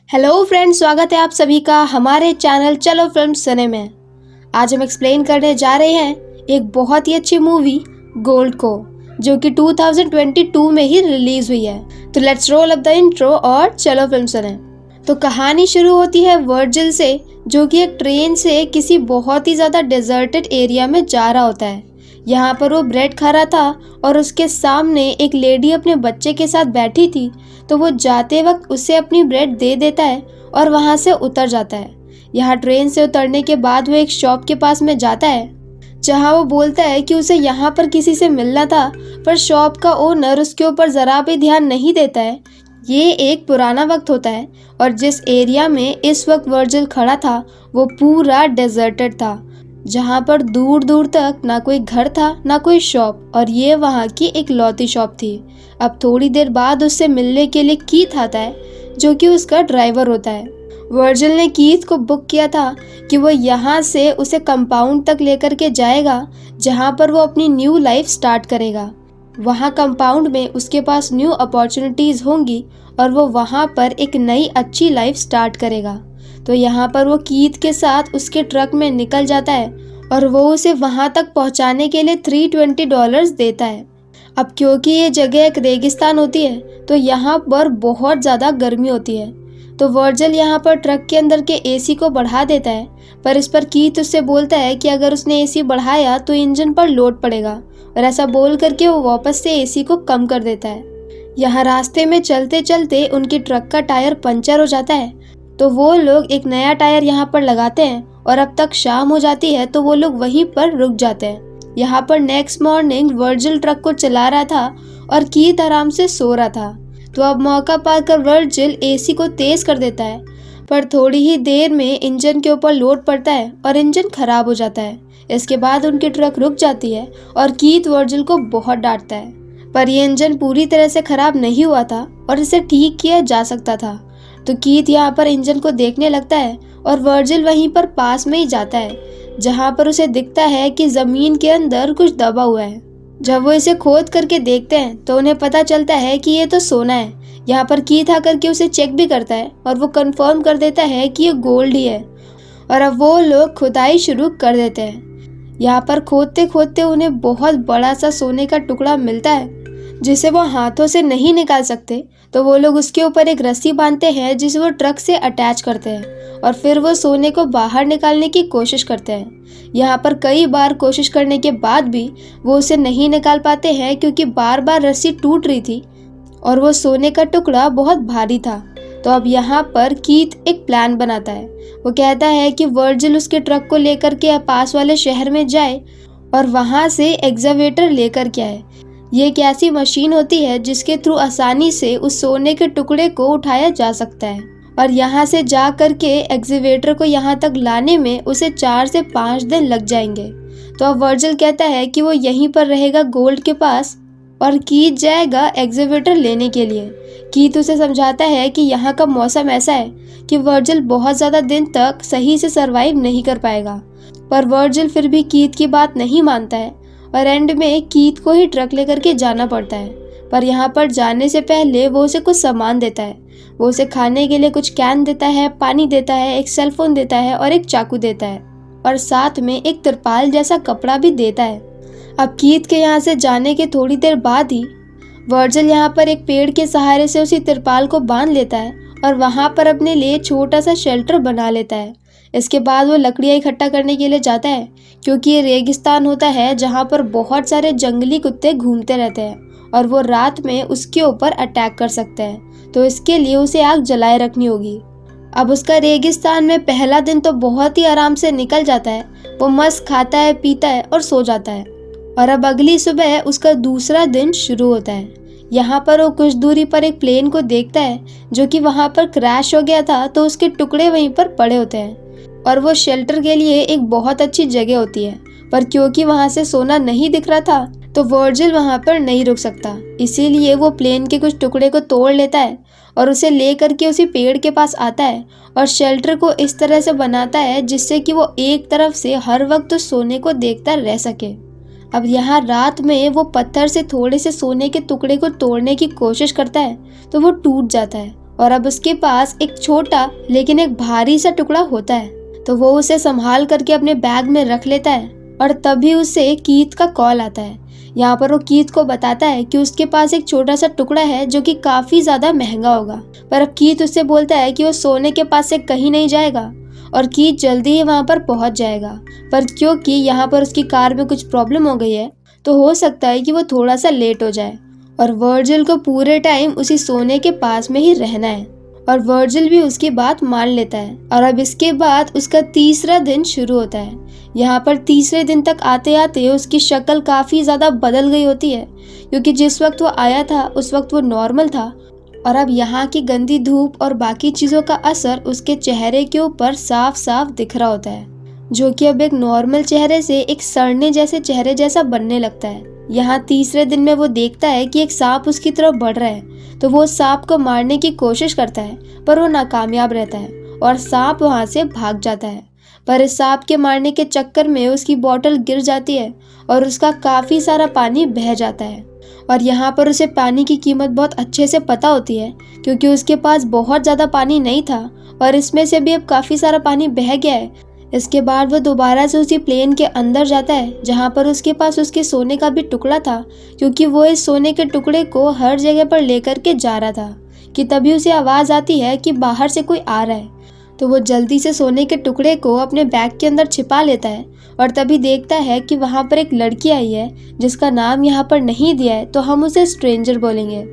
Hello friends, स्वागत है आप सभी का हमारे चैनल चलो फिल्म सिने में। आज हम एक्सप्लेन करने जा रहे हैं एक बहुत ही अच्छी मूवी गोल्ड को, जो कि 2022 में ही रिलीज हुई है। तो let's roll up the intro और चलो फिल्म सिने। तो कहानी शुरू होती है वर्जिल से, जो कि एक ट्रेन से किसी बहुत ही ज़्यादा डेजर्टेड एरिया में जा रहा होता है। यहाँ पर वो ब्रेड खा रहा था और उसके सामने एक लेडी अपने बच्चे के साथ बैठी थी। तो वो जाते वक्त उसे अपनी ब्रेड दे देता है और वहाँ से उतर जाता है। यहाँ ट्रेन से उतरने के बाद वो एक शॉप के पास में जाता है, जहाँ वो बोलता है कि उसे यहाँ पर किसी से मिलना था, पर शॉप का ओनर उसके ऊपर ज़रा भी ध्यान नहीं देता है। ये एक पुराना वक्त होता है और जिस एरिया में इस वक्त वर्जिल खड़ा था वो पूरा डेजर्टेड था, जहाँ पर दूर दूर तक ना कोई घर था ना कोई शॉप, और ये वहाँ की एक लौती शॉप थी। अब थोड़ी देर बाद उससे मिलने के लिए कीथ आता है, जो कि उसका ड्राइवर होता है। वर्जिल ने कीथ को बुक किया था कि वो यहाँ से उसे कंपाउंड तक लेकर के जाएगा, जहाँ पर वो अपनी न्यू लाइफ स्टार्ट करेगा। वहाँ कंपाउंड में उसके पास न्यू अपॉर्चुनिटीज़ होंगी और वो वहाँ पर एक नई अच्छी लाइफ स्टार्ट करेगा। तो यहाँ पर वो कीथ के साथ उसके ट्रक में निकल जाता है और वो उसे वहाँ तक पहुँचाने के लिए $320 देता है। अब क्योंकि ये जगह एक रेगिस्तान होती है तो यहाँ पर बहुत ज़्यादा गर्मी होती है। तो वर्जिल यहाँ पर ट्रक के अंदर के एसी को बढ़ा देता है, पर इस पर कीथ उससे बोलता है कि अगर उसने एसी बढ़ाया तो इंजन पर लोड पड़ेगा, और ऐसा बोल करके वो वापस से एसी को कम कर देता है। यहाँ रास्ते में चलते चलते उनकी ट्रक का टायर पंचर हो जाता है, तो वो लोग एक नया टायर यहाँ पर लगाते हैं और अब तक शाम हो जाती है तो वो लोग वहीं पर रुक जाते हैं। यहाँ पर नेक्स्ट मॉर्निंग वर्जिल ट्रक को चला रहा था और कीथ आराम से सो रहा था। तो अब मौका पाकर वर्जिल एसी को तेज कर देता है, पर थोड़ी ही देर में इंजन के ऊपर लोड पड़ता है और इंजन खराब हो जाता है। इसके बाद उनकी ट्रक रुक जाती है और कीथ वर्जिल को बहुत डांटता है, पर यह इंजन पूरी तरह से खराब नहीं हुआ था और इसे ठीक किया जा सकता था। तो कीथ यहाँ पर इंजन को देखने लगता है और वर्जिल वहीं पर पास में ही जाता है, जहाँ पर उसे दिखता है कि जमीन के अंदर कुछ दबा हुआ है। जब वो इसे खोद करके देखते हैं तो उन्हें पता चलता है कि ये तो सोना है। यहाँ पर कीथ आकर के उसे चेक भी करता है और वो कंफर्म कर देता है कि ये गोल्ड ही है, और अब वो लोग खुदाई शुरू कर देते हैं। यहाँ पर खोदते खोदते उन्हें बहुत बड़ा सा सोने का टुकड़ा मिलता है, जिसे वो हाथों से नहीं निकाल सकते। तो वो लोग उसके ऊपर एक रस्सी बांधते हैं जिसे वो ट्रक से अटैच करते हैं और फिर वो सोने को बाहर निकालने की कोशिश करते हैं। यहाँ पर कई बार कोशिश करने के बाद भी वो उसे नहीं निकाल पाते हैं, क्योंकि बार बार रस्सी टूट रही थी और वो सोने का टुकड़ा बहुत भारी था। तो अब यहाँ पर कीथ एक प्लान बनाता है। वो कहता है कि वर्जिल उसके ट्रक को लेकर के पास वाले शहर में जाए और वहाँ से एक्सकवेटर लेकर के आए। ये एक ऐसी मशीन होती है जिसके थ्रू आसानी से उस सोने के टुकड़े को उठाया जा सकता है, और यहाँ से जा करके एक्सकवेटर को यहाँ तक लाने में उसे 4 से 5 दिन लग जाएंगे। तो अब वर्जिल कहता है कि वो यहीं पर रहेगा गोल्ड के पास और कीथ जाएगा एक्सकवेटर लेने के लिए। कीथ उसे समझाता है कि यहाँ का मौसम ऐसा है कि वर्जिल बहुत ज़्यादा दिन तक सही से सरवाइव नहीं कर पाएगा, पर वर्जिल फिर भी कीथ की बात नहीं मानता है और एंड में कीथ को ही ट्रक लेकर के जाना पड़ता है। पर यहाँ पर जाने से पहले वो उसे कुछ सामान देता है। वो उसे खाने के लिए कुछ कैन देता है, पानी देता है, एक सेल फोन देता है और एक चाकू देता है, और साथ में एक तिरपाल जैसा कपड़ा भी देता है। अब कीथ के यहाँ से जाने के थोड़ी देर बाद ही वर्जिल यहाँ पर एक पेड़ के सहारे से उसी तिरपाल को बांध लेता है और वहाँ पर अपने लिए छोटा सा शेल्टर बना लेता है। इसके बाद वो लकड़ियाँ इकट्ठा करने के लिए जाता है, क्योंकि ये रेगिस्तान होता है जहाँ पर बहुत सारे जंगली कुत्ते घूमते रहते हैं और वो रात में उसके ऊपर अटैक कर सकते हैं। तो इसके लिए उसे आग जलाए रखनी होगी। अब उसका रेगिस्तान में पहला दिन तो बहुत ही आराम से निकल जाता है। वो मस्त खाता है, पीता है और सो जाता है। और अब अगली सुबह उसका दूसरा दिन शुरू होता है। यहाँ पर वो कुछ दूरी पर एक प्लेन को देखता है जो कि वहाँ पर क्रैश हो गया था, तो उसके टुकड़े वहीं पर पड़े होते हैं और वो शेल्टर के लिए एक बहुत अच्छी जगह होती है। पर क्योंकि वहाँ से सोना नहीं दिख रहा था तो वर्जिल वहाँ पर नहीं रुक सकता, इसीलिए वो प्लेन के कुछ टुकड़े को तोड़ लेता है और उसे ले करके उसी पेड़ के पास आता है और शेल्टर को इस तरह से बनाता है जिससे कि वो एक तरफ से हर वक्त उस सोने को देखता रह सके। अब यहाँ रात में वो पत्थर से थोड़े से सोने के टुकड़े को तोड़ने की कोशिश करता है तो वो टूट जाता है और अब उसके पास एक छोटा लेकिन एक भारी सा टुकड़ा होता है। तो वो उसे संभाल करके अपने बैग में रख लेता है और तभी उसे कीथ का कॉल आता है। यहाँ पर वो कीथ को बताता है कि उसके पास एक छोटा सा टुकड़ा है जो कि काफी ज्यादा महंगा होगा। पर अब कीथ उससे बोलता है कि वो सोने के पास से कहीं नहीं जाएगा और कीथ जल्दी ही वहाँ पर पहुँच जाएगा। पर क्योंकि यहाँ पर उसकी कार में कुछ प्रॉब्लम हो गई है तो हो सकता है कि वो थोड़ा सा लेट हो जाए और वर्जिल को पूरे टाइम उसी सोने के पास में ही रहना है और वर्जिल भी उसकी बात मान लेता है। और अब इसके बाद उसका तीसरा दिन शुरू होता है। यहाँ पर तीसरे दिन तक आते आते उसकी शक्ल काफी ज्यादा बदल गई होती है, क्योंकि जिस वक्त वो आया था उस वक्त वो नॉर्मल था और अब यहाँ की गंदी धूप और बाकी चीजों का असर उसके चेहरे के ऊपर साफ साफ दिख रहा होता है, जो कि अब एक नॉर्मल चेहरे से एक सड़ने जैसे चेहरे जैसा बनने लगता है। यहाँ तीसरे दिन में वो देखता है कि एक सांप उसकी तरफ बढ़ रहा है, तो वो सांप को मारने की कोशिश करता है पर वो नाकामयाब रहता है और सांप वहाँ से भाग जाता है। पर इस सांप के मारने के चक्कर में उसकी बोतल गिर जाती है और उसका काफी सारा पानी बह जाता है। और यहाँ पर उसे पानी की कीमत बहुत अच्छे से पता होती है, क्योंकि उसके पास बहुत ज्यादा पानी नहीं था और इसमें से भी अब काफी सारा पानी बह गया है। इसके बाद वो दोबारा से उसी प्लेन के अंदर जाता है जहाँ पर उसके पास उसके सोने का भी टुकड़ा था, क्योंकि वो इस सोने के टुकड़े को हर जगह पर लेकर के जा रहा था कि तभी उसे आवाज़ आती है कि बाहर से कोई आ रहा है। तो वो जल्दी से सोने के टुकड़े को अपने बैग के अंदर छिपा लेता है और तभी देखता है कि वहाँ पर एक लड़की आई है जिसका नाम यहाँ पर नहीं दिया है, तो हम उसे स्ट्रेंजर बोलेंगे।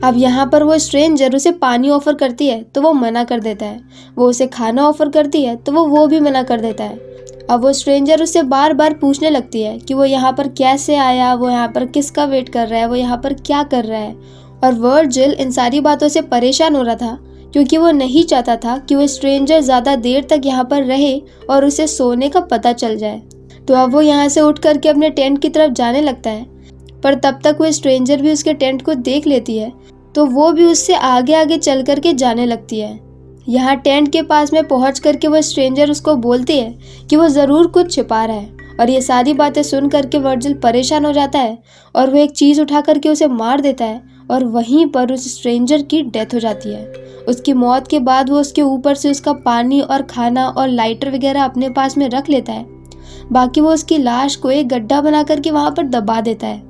अब यहाँ पर वो स्ट्रेंजर उसे पानी ऑफर करती है तो वो मना कर देता है। वो उसे खाना ऑफर करती है तो वो भी मना कर देता है। अब वो स्ट्रेंजर उससे बार बार पूछने लगती है कि वो यहाँ पर कैसे आया, वो यहाँ पर किसका वेट कर रहा है, वो यहाँ पर क्या कर रहा है। और वर्जिल इन सारी बातों से परेशान हो रहा था, क्योंकि वो नहीं चाहता था कि वो स्ट्रेंजर ज़्यादा देर तक यहाँ पर रहे और उसे सोने का पता चल जाए। तो अब वो यहाँ से उठ करके अपने टेंट की तरफ जाने लगता है, पर तब तक वो स्ट्रेंजर भी उसके टेंट को देख लेती है, तो वो भी उससे आगे आगे चल करके जाने लगती है। यहाँ टेंट के पास में पहुँच करके वो स्ट्रेंजर उसको बोलती है कि वो ज़रूर कुछ छिपा रहा है। और ये सारी बातें सुन करके वर्जिल परेशान हो जाता है और वो एक चीज़ उठा करके उसे मार देता है और वहीं पर उस स्ट्रेंजर की डेथ हो जाती है। उसकी मौत के बाद वो उसके ऊपर से उसका पानी और खाना और लाइटर वगैरह अपने पास में रख लेता है। बाकी वो उसकी लाश को एक गड्ढा बना करके वहाँ पर दबा देता है।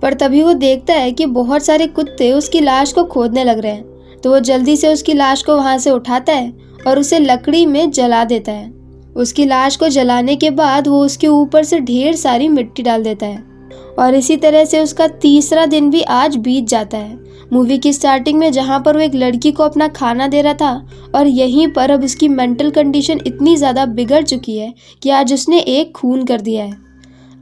पर तभी वो देखता है कि बहुत सारे कुत्ते उसकी लाश को खोदने लग रहे हैं, तो वो जल्दी से उसकी लाश को वहाँ से उठाता है और उसे लकड़ी में जला देता है। उसकी लाश को जलाने के बाद वो उसके ऊपर से ढेर सारी मिट्टी डाल देता है और इसी तरह से उसका तीसरा दिन भी आज बीत जाता है। मूवी की स्टार्टिंग में जहाँ पर वो एक लड़की को अपना खाना दे रहा था और यहीं पर अब उसकी मेंटल कंडीशन इतनी ज़्यादा बिगड़ चुकी है कि आज उसने एक खून कर दिया है।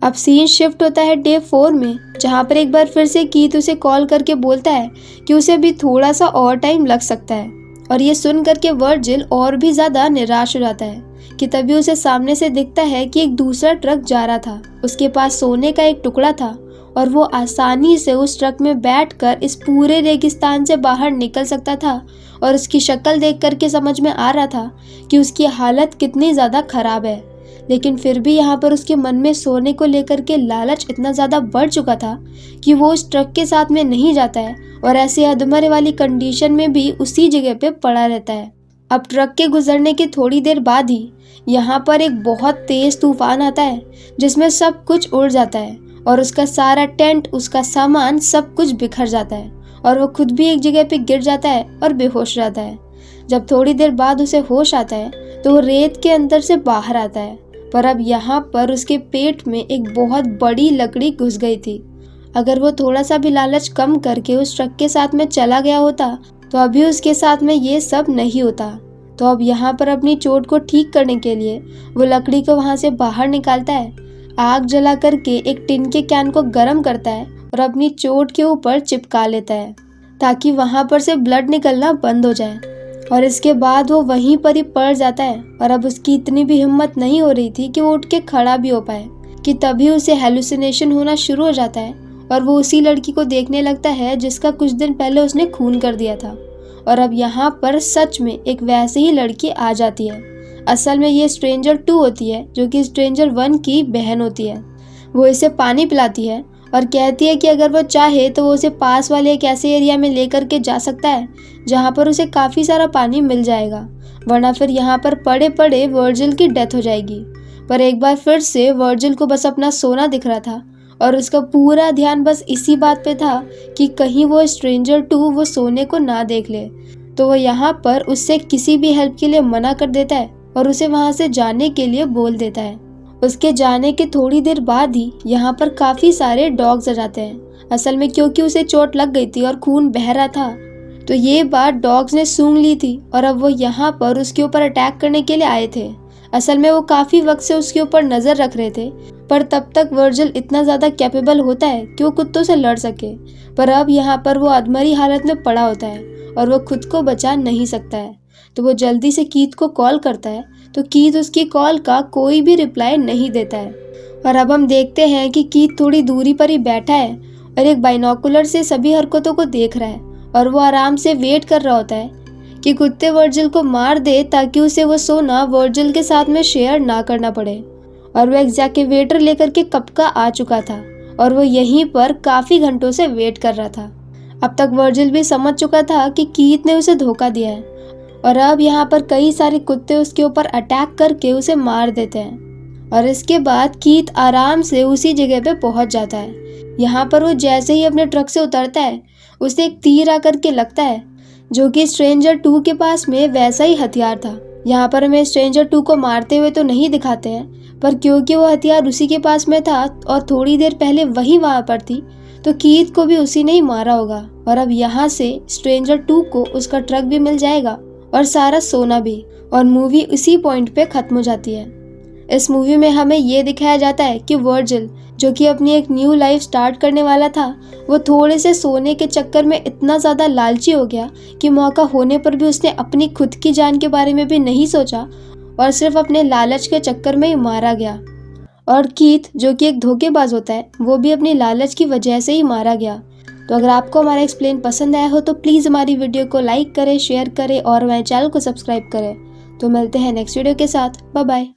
अब सीन शिफ्ट होता है डे 4 में, जहाँ पर एक बार फिर से कीथ उसे कॉल करके बोलता है कि उसे भी थोड़ा सा और टाइम लग सकता है। और ये सुन करके वर्जिल और भी ज़्यादा निराश हो जाता है कि तभी उसे सामने से दिखता है कि एक दूसरा ट्रक जा रहा था। उसके पास सोने का एक टुकड़ा था और वो आसानी से उस ट्रक में बैठकर इस पूरे रेगिस्तान से बाहर निकल सकता था। और उसकी शक्ल देख करके समझ में आ रहा था कि उसकी हालत कितनी ज़्यादा ख़राब है, लेकिन फिर भी यहाँ पर उसके मन में सोने को लेकर के लालच इतना ज़्यादा बढ़ चुका था कि वो उस ट्रक के साथ में नहीं जाता है और ऐसे अधमरे वाली कंडीशन में भी उसी जगह पे पड़ा रहता है। अब ट्रक के गुजरने के थोड़ी देर बाद ही यहाँ पर एक बहुत तेज़ तूफान आता है जिसमें सब कुछ उड़ जाता है और उसका सारा टेंट, उसका सामान, सब कुछ बिखर जाता है और वो खुद भी एक जगह पे गिर जाता है और बेहोश रहता है। जब थोड़ी देर बाद उसे होश आता है तो वो रेत के अंदर से बाहर आता है, पर अब यहाँ पर उसके पेट में एक बहुत बड़ी लकड़ी घुस गई थी। अगर वो थोड़ा सा भी लालच कम करके उस ट्रक के साथ में चला गया होता तो अभी उसके साथ में ये सब नहीं होता। तो अब यहाँ पर अपनी चोट को ठीक करने के लिए वो लकड़ी को वहाँ से बाहर निकालता है, आग जला करके एक टिन के कैन को गर्म करता है और अपनी चोट के ऊपर चिपका लेता है ताकि वहाँ पर से ब्लड निकलना बंद हो जाए। और इसके बाद वो वहीं पर ही पड़ जाता है और अब उसकी इतनी भी हिम्मत नहीं हो रही थी कि वो उठ के खड़ा भी हो पाए कि तभी उसे हेलुसिनेशन होना शुरू हो जाता है और वो उसी लड़की को देखने लगता है जिसका कुछ दिन पहले उसने खून कर दिया था। और अब यहाँ पर सच में एक वैसे ही लड़की आ जाती है। असल में ये स्ट्रेंजर 2 होती है जो कि स्ट्रेंजर 1 की बहन होती है। वो इसे पानी पिलाती है और कहती है कि अगर वो चाहे तो वो उसे पास वाले एक ऐसे एरिया में लेकर के जा सकता है जहाँ पर उसे काफ़ी सारा पानी मिल जाएगा, वरना फिर यहाँ पर पड़े पड़े वर्जिल की डेथ हो जाएगी। पर एक बार फिर से वर्जिल को बस अपना सोना दिख रहा था और उसका पूरा ध्यान बस इसी बात पे था कि कहीं वो स्ट्रेंजर 2 वो सोने को ना देख ले। तो वो यहाँ पर उससे किसी भी हेल्प के लिए मना कर देता है और उसे वहाँ से जाने के लिए बोल देता है। उसके जाने के थोड़ी देर बाद ही यहाँ पर काफ़ी सारे डॉग्स आ जाते हैं। असल में क्योंकि उसे चोट लग गई थी और खून बह रहा था, तो ये बात डॉग्स ने सूंघ ली थी और अब वो यहाँ पर उसके ऊपर अटैक करने के लिए आए थे। असल में वो काफ़ी वक्त से उसके ऊपर नज़र रख रहे थे, पर तब तक वर्जिल इतना ज़्यादा कैपेबल होता है कि वो कुत्तों से लड़ सके। पर अब यहाँ पर वो अधमरी हालत में पड़ा होता है और वो खुद को बचा नहीं सकता है। तो वो जल्दी से कीथ को कॉल करता है, तो कीथ उसकी कॉल का कोई भी रिप्लाई नहीं देता है। और अब हम देखते हैं कि कीथ थोड़ी दूरी पर ही बैठा है और एक बाइनोकुलर से सभी हरकतों को देख रहा है और वो आराम से वेट कर रहा होता है कि कुत्ते वर्जिल को मार दे ताकि उसे वो सोना वर्जिल के साथ में शेयर ना करना पड़े। और वो एग्जैक्टिवेटर लेकर के कब का आ चुका था और वो यहीं पर काफ़ी घंटों से वेट कर रहा था। अब तक वर्जिल भी समझ चुका था कि कीथ ने उसे धोखा दिया है और अब यहाँ पर कई सारे कुत्ते उसके ऊपर अटैक करके उसे मार देते हैं। और इसके बाद कीथ आराम से उसी जगह पे पहुंच जाता है। यहाँ पर वो जैसे ही अपने ट्रक से उतरता है, उसे एक तीर आकर के लगता है जो कि स्ट्रेंजर 2 के पास में वैसा ही हथियार था। यहाँ पर हमें स्ट्रेंजर 2 को मारते हुए तो नहीं दिखाते हैं, पर क्योंकि वो हथियार उसी के पास में था और थोड़ी देर पहले वही वहाँ पर थी, तो कीथ को भी उसी ने ही मारा होगा। और अब यहाँ से स्ट्रेंजर 2 को उसका ट्रक भी मिल जाएगा और सारा सोना भी, और मूवी उसी पॉइंट पे खत्म हो जाती है। इस मूवी में हमें ये दिखाया जाता है कि वर्जिल, जो कि अपनी एक न्यू लाइफ स्टार्ट करने वाला था, वो थोड़े से सोने के चक्कर में इतना ज़्यादा लालची हो गया कि मौका होने पर भी उसने अपनी खुद की जान के बारे में भी नहीं सोचा और सिर्फ अपने लालच के चक्कर में ही मारा गया। और कीथ, जो कि एक धोखेबाज होता है, वो भी अपनी लालच की वजह से ही मारा गया। तो अगर आपको हमारा एक्सप्लेन पसंद आया हो तो प्लीज़ हमारी वीडियो को लाइक करें, शेयर करें और हमारे चैनल को सब्सक्राइब करें। तो मिलते हैं नेक्स्ट वीडियो के साथ। Bye bye.